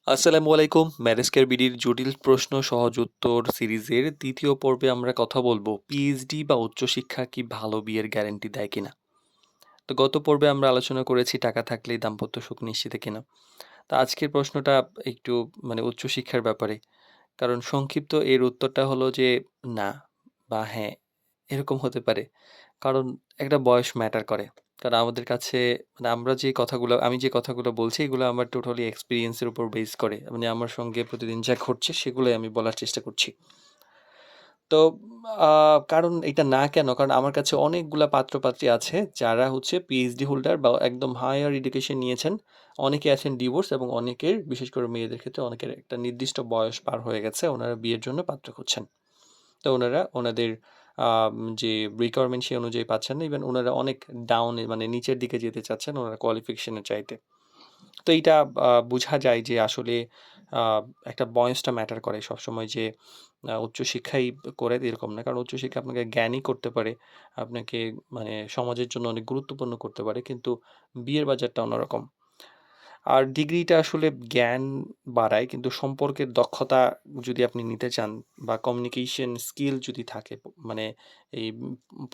আসসালামু আলাইকুম। Marriage care বিডির জটিল প্রশ্ন সহজ উত্তর সিরিজের ২য় পর্বে আমরা কথা বলবো পিএইচডি বা উচ্চশিক্ষা কি ভালো বিয়ের গ্যারান্টি দেয় কিনা। তো গত পর্বে আমরা আলোচনা করেছি টাকা থাকলেই দাম্পত্য সুখ নিশ্চিত কিনা। তো আজকের প্রশ্নটা একটু উচ্চশিক্ষার ব্যাপারে। কারণ সংক্ষিপ্ত এর উত্তরটা হলো যে না বা হ্যাঁ, এরকম হতে পারে। কারণ একটা বয়স ম্যাটার করে। কারণ আমাদের কাছে আমরা যে কথাগুলো আমি যে কথাগুলো বলছি এগুলো আমার টোটালি এক্সপেরিয়েন্স এর উপর বেস করে। আমার সঙ্গে প্রতিদিন যা ঘটছে সেগুলোই আমি বলার চেষ্টা করছি। তো আ কারণ এটা না কেন? কারণ আমার কাছে অনেকগুলা পাত্র-পাত্রী আছে যারা হচ্ছে পিএইচডি হোল্ডার বা একদম হায়ার এডুকেশন নিয়েছেন। অনেকে আছেন ডিভোর্স এবং অনেকের বিশেষ করে মেয়েদের ক্ষেত্রে অনেকের একটা নির্দিষ্ট বয়স পার হয়ে গেছে। উনারা বিয়ের জন্য পাত্র খুঁজছেন। তো উনারা ওনাদের যে রিকোয়ারমেন্ট সেই অনুযায়ী পাচ্ছেন না। ইভেন উনারা অনেক ডাউন এ নিচের দিকে যেতে চাচ্ছেন উনারা কোয়ালিফিকেশন এর চাইতে। তো এইটা বুঝা যায় যে আসলে আ একটা বয়সটা ম্যাটার করে সবসময় যে উচ্চশিক্ষাই করে এরকম না। কারণ উচ্চশিক্ষা আপনাকে জ্ঞানী করতে পারে। আপনাকে সমাজের জন্য অনেক গুরুত্বপূর্ণ করতে পারে। কিন্তু বিয়ের বাজারটা অন্যরকম। আর ডিগ্রিটা আসলে জ্ঞান বাড়ায় কিন্তু সম্পর্কের দক্ষতা যদি আপনি নিতে চান বা কমিউনিকেশন স্কিল যদি থাকে মানে এই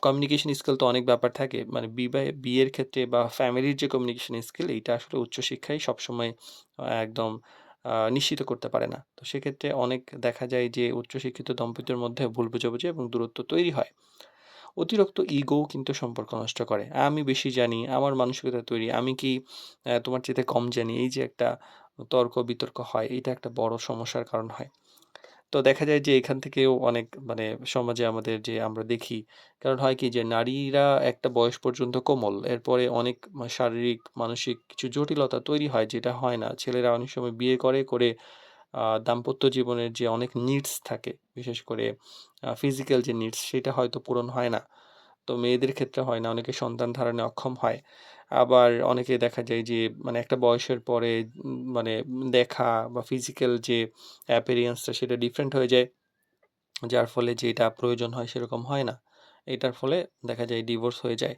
কমিউনিকেশন স্কিল তো অনেক ব্যাপার থাকে। বিয়ের ক্ষেত্রে বা ফ্যামিলির যে কমিউনিকেশন স্কিল এইটা আসলে উচ্চশিক্ষাই সবসময় একদম নিশ্চিত করতে পারে না। তো সেক্ষেত্রে অনেক দেখা যায় যে উচ্চশিক্ষিত দম্পতির মধ্যে ভুল বোঝাবুঝি এবং দূরত্ব তৈরি হয়। অতিরিক্ত ইগোও কিন্তু সম্পর্ক নষ্ট করে। আমি বেশি জানি, আমার মানসিকতা তৈরি। আমি কি তোমার চাইতে কম জানি? এই যে একটা তর্ক-বিতর্ক হয়, এটা একটা বড় সমস্যার কারণ হয়। তো দেখা যায় যে এখান থেকেও অনেক সমাজে আমাদের যে আমরা দেখি, কারণ হয় কি যে নারীরা একটা বয়স পর্যন্ত কোমল। এরপরে অনেক শারীরিক, মানসিক কিছু জটিলতা তৈরি হয় যেটা হয় না। ছেলেরা অনেক সময় বিয়ে করে দাম্পত্য জীবনের যে অনেক নিডস থাকে, বিশেষ করে ফিজিক্যাল যে নিডস সেটা হয়তো পূরণ হয় না। তো মেয়েদের ক্ষেত্রে হয় না। অনেকে সন্তান ধারণে অক্ষম হয়। আবার অনেকে দেখা যায় যে একটা বয়সের পরে দেখা বা ফিজিক্যাল যে appearance টা সেটা ডিফারেন্ট হয়ে যায়। যার ফলে যেটা প্রয়োজন হয় সেরকম হয় না। এটার ফলে দেখা যায় ডিভোর্স হয়ে যায়।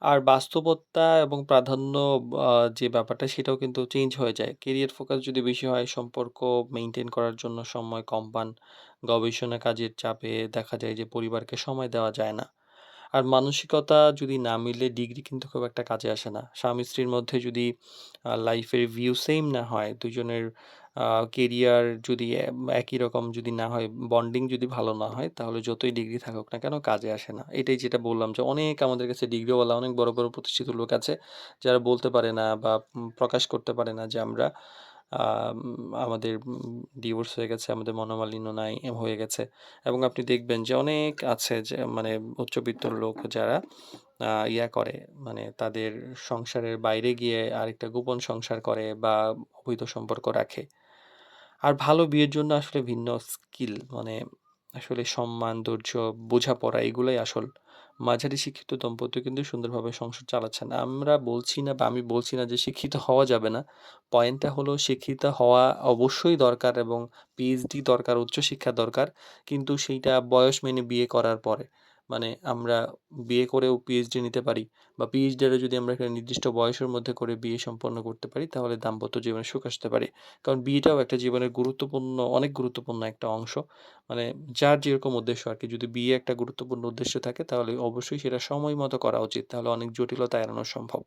আর বাস্তবতা এবং প্রাধান্য আ যে ব্যাপারটা সেটাও কিন্তু চেঞ্জ হয়ে যায়। কেরিয়ার ফোকাস যদি বেশি হয়, সম্পর্ক মেইনটেইন করার জন্য সময় কম পান। গবেষণা কাজের চাপে দেখা যায় যে পরিবারকে সময় দেওয়া যায় না। আর মানসিকতা যদি না মিলে ডিগ্রি কিন্তু খুব একটা কাজে আসে না। স্বামী-স্ত্রীর মধ্যে যদি লাইফের ভিউ সেইম না হয়, দুজনের আ কেরিয়ার যদি একই রকম যদি না হয়, বন্ডিং যদি ভালো না হয়, তাহলে যতই ডিগ্রি থাকুক না কেন কাজে আসে না। এটাই যেটা বললাম যে অনেক আমাদের কাছে ডিগ্রিওয়ালা অনেক বড় প্রতিষ্ঠিত লোক আছে, যারা বলতে পারে না বা প্রকাশ করতে পারে না যে আমরা আমাদের ডিভোর্স হয়ে গেছে, আমাদের মনোমালিন্য নাই হয়ে গেছে। এবং আপনি দেখবেন যে অনেক আছে যে উচ্চবিত্ত লোক যারা করে তাদের সংসারের বাইরে গিয়ে আরেকটা গোপন সংসার করে বা অবৈধ সম্পর্ক রাখে। আর ভালো বিয়ের জন্য আসলে ভিন্ন স্কিল আসলে সম্মান, ধৈর্য, বোঝাপড়া এগুলাই আসল। মাঝারি শিক্ষিত দম্পতি কিন্তু সুন্দরভাবে সংসার চালাচ্ছেন। আমি বলছি না যে শিক্ষিত হওয়া যাবে না। পয়েন্টটা হলো শিক্ষিত হওয়া অবশ্যই দরকার এবং পিএইচডি দরকার, উচ্চশিক্ষা দরকার। কিন্তু সেইটা বয়স মেনে বিয়ে করার পরে। আমরা বিয়ে করেও পিএইচডি নিতে পারি বা পিএইচডিটা যদি আমরা একটা নির্দিষ্ট বয়সের মধ্যে করে বিয়ে সম্পন্ন করতে পারি তাহলে দাম্পত্য জীবনে সুখ আসতে পারে। কারণ বিয়েটাও একটা জীবনের অনেক গুরুত্বপূর্ণ একটা অংশ। মানে যার যেরকম উদ্দেশ্য আরকি। যদি বিয়ে একটা গুরুত্বপূর্ণ উদ্দেশ্য থাকে তাহলে অবশ্যই সেটা সময় মতো করা উচিত। তাহলে অনেক জটিলতা এড়ানো সম্ভব।